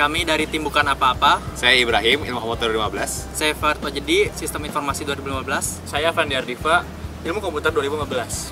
Kami dari tim Bukan Apa-Apa. Saya Ibrahim, Ilmu Komputer 2015. Saya Fard Wajedi, Sistem Informasi 2015. Saya Fandi Ardifa, Ilmu Komputer 2015.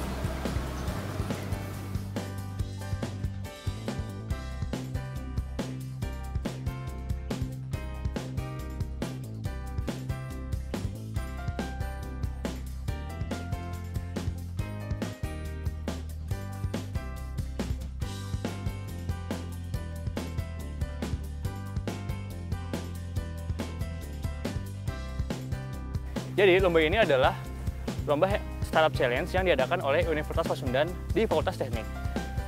Jadi lomba ini adalah lomba startup challenge yang diadakan oleh Universitas Pasundan di Fakultas Teknik.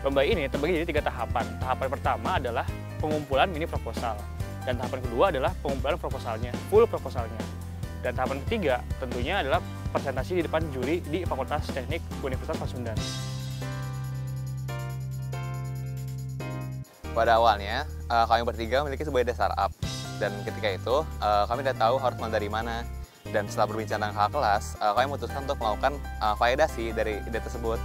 Lomba ini terbagi jadi 3 tahapan. Tahapan pertama adalah pengumpulan mini proposal, dan tahapan kedua adalah pengumpulan proposalnya, full proposalnya. Dan tahapan ketiga tentunya adalah presentasi di depan juri di Fakultas Teknik Universitas Pasundan. Pada awalnya, kami bertiga memiliki sebuah ide startup. Dan ketika itu, kami tidak tahu harus mulai dari mana. Dan setelah berbincang dengan kakak kelas, kami memutuskan untuk melakukan validasi dari ide tersebut.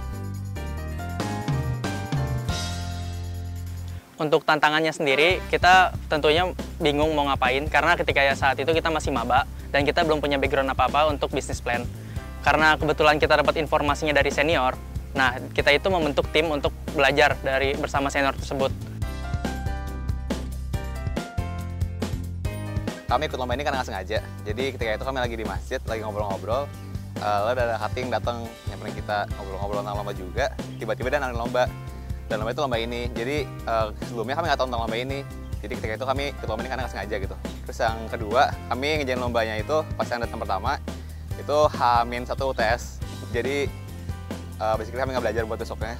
Untuk tantangannya sendiri, kita tentunya bingung mau ngapain karena ketika saat itu kita masih maba dan kita belum punya background apa-apa untuk bisnis plan. Karena kebetulan kita dapat informasinya dari senior, nah kita itu membentuk tim untuk belajar bersama senior tersebut. Kami ikut lomba ini karena nggak sengaja. Jadi ketika itu kami lagi di masjid, lagi ngobrol-ngobrol. Lalu ada cutting datang nyamperin kita ngobrol-ngobrol tentang lomba juga. Tiba-tiba dia nanya lomba. Dan lomba itu lomba ini. Jadi sebelumnya kami nggak tahu tentang lomba ini. Jadi ketika itu kami ikut lomba ini karena nggak sengaja gitu. Terus yang kedua, kami ngejain lombanya itu pas yang datang pertama itu H-1 UTS. Jadi basically kami nggak belajar buat besoknya.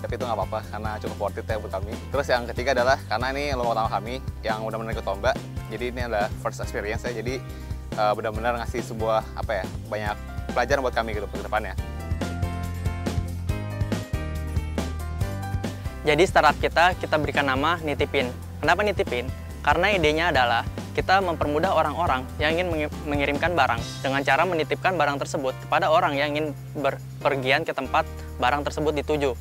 Tapi itu nggak apa-apa karena cukup worth it ya buat kami. Terus yang ketiga adalah karena ini lomba pertama kami yang benar-benar ikut lomba. Jadi ini adalah first experience ya. Jadi benar-benar ngasih sebuah banyak pelajaran buat kami gitu ke depannya. Jadi startup kita berikan nama Nitipin. Kenapa Nitipin? Karena idenya adalah kita mempermudah orang-orang yang ingin mengirimkan barang dengan cara menitipkan barang tersebut kepada orang yang ingin berpergian ke tempat barang tersebut dituju.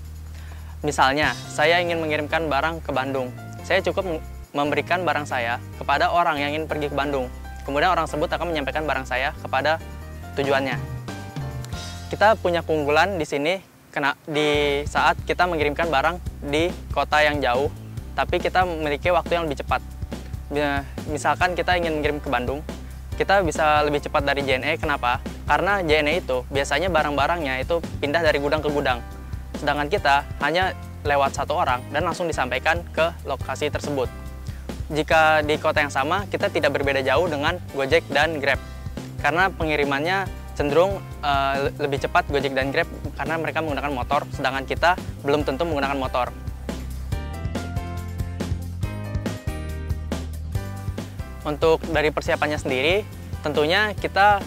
Misalnya, saya ingin mengirimkan barang ke Bandung. Saya cukup memberikan barang saya kepada orang yang ingin pergi ke Bandung. Kemudian orang tersebut akan menyampaikan barang saya kepada tujuannya. Kita punya keunggulan di sini di saat kita mengirimkan barang di kota yang jauh, tapi kita memiliki waktu yang lebih cepat. Misalkan kita ingin mengirim ke Bandung, kita bisa lebih cepat dari JNE. Kenapa? Karena JNE itu biasanya barang-barangnya itu pindah dari gudang ke gudang. Sedangkan kita hanya lewat satu orang dan langsung disampaikan ke lokasi tersebut. Jika di kota yang sama, kita tidak berbeda jauh dengan Gojek dan Grab. Karena pengirimannya cenderung lebih cepat Gojek dan Grab karena mereka menggunakan motor, sedangkan kita belum tentu menggunakan motor. Untuk dari persiapannya sendiri, tentunya kita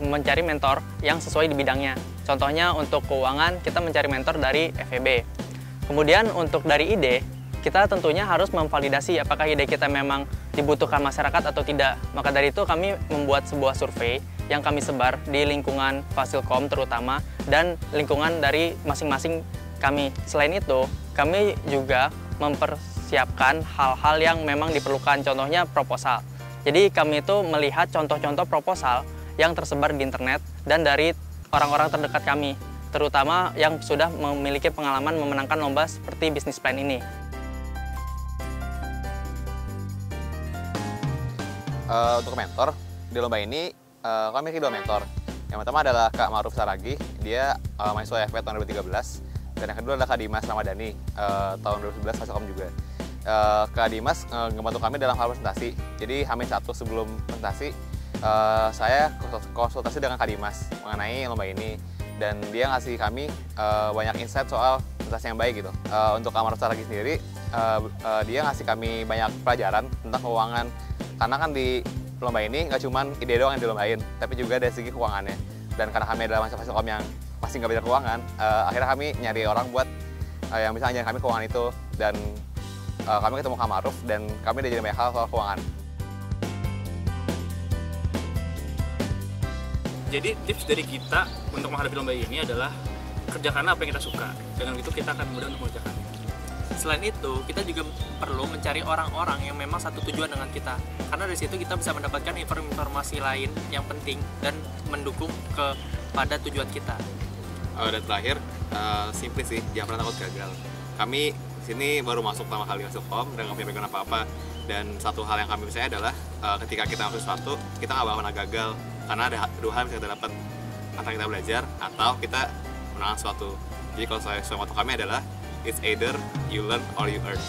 mencari mentor yang sesuai di bidangnya. Contohnya untuk keuangan, kita mencari mentor dari FEB. Kemudian untuk dari ide, kita tentunya harus memvalidasi apakah ide kita memang dibutuhkan masyarakat atau tidak. Maka dari itu kami membuat sebuah survei yang kami sebar di lingkungan Fasilkom terutama dan lingkungan dari masing-masing kami. Selain itu, kami juga mempersiapkan hal-hal yang memang diperlukan, contohnya proposal. Jadi kami itu melihat contoh-contoh proposal yang tersebar di internet dan dari orang-orang terdekat kami, terutama yang sudah memiliki pengalaman memenangkan lomba seperti bisnis plan ini. Untuk mentor, di lomba ini kami memiliki 2 mentor. Yang pertama adalah Kak Ma'ruf Saragi, dia mahasiswa FP tahun 2013. Dan yang kedua adalah Kak Dimas Ramadhani, tahun 2011 Fasilkom juga. Kak Dimas membantu kami dalam hal presentasi. Jadi H-1 sebelum presentasi, saya konsultasi dengan Kak Dimas mengenai lomba ini. Dan dia ngasih kami banyak insight soal presentasi yang baik gitu. Untuk Kak Ma'ruf Saragi sendiri, dia ngasih kami banyak pelajaran tentang keuangan. Karena kan di lomba ini nggak cuma ide doang yang dilombain, tapi juga dari segi keuangannya. Dan karena kami adalah mahasiswa Fasilkom yang masih nggak belajar keuangan, akhirnya kami nyari orang buat yang bisa ngajarin kami keuangan itu. Dan kami ketemu Kak Ma'ruf dan kami diajarin banyak hal soal keuangan. Jadi tips dari kita untuk menghadapi lomba ini adalah kerjakanlah apa yang kita suka. Dengan itu kita akan mudah untuk mengerjakannya. selain itu, kita juga perlu mencari orang-orang yang memang satu tujuan dengan kita. Karena dari situ kita bisa mendapatkan informasi lain yang penting dan mendukung kepada tujuan kita. Dan terakhir, simply sih, jangan pernah takut gagal. Kami sini baru masuk pertama kali masuk POM dan nggak punya background apa-apa. Dan satu hal yang kami percaya adalah ketika kita masuk sesuatu, kita nggak bakal pernah gagal. Karena ada dua hal yang bisa kita dapat, antara kita belajar atau kita menang sesuatu. Jadi kalau saya moto kami adalah it's either you learn or you earn.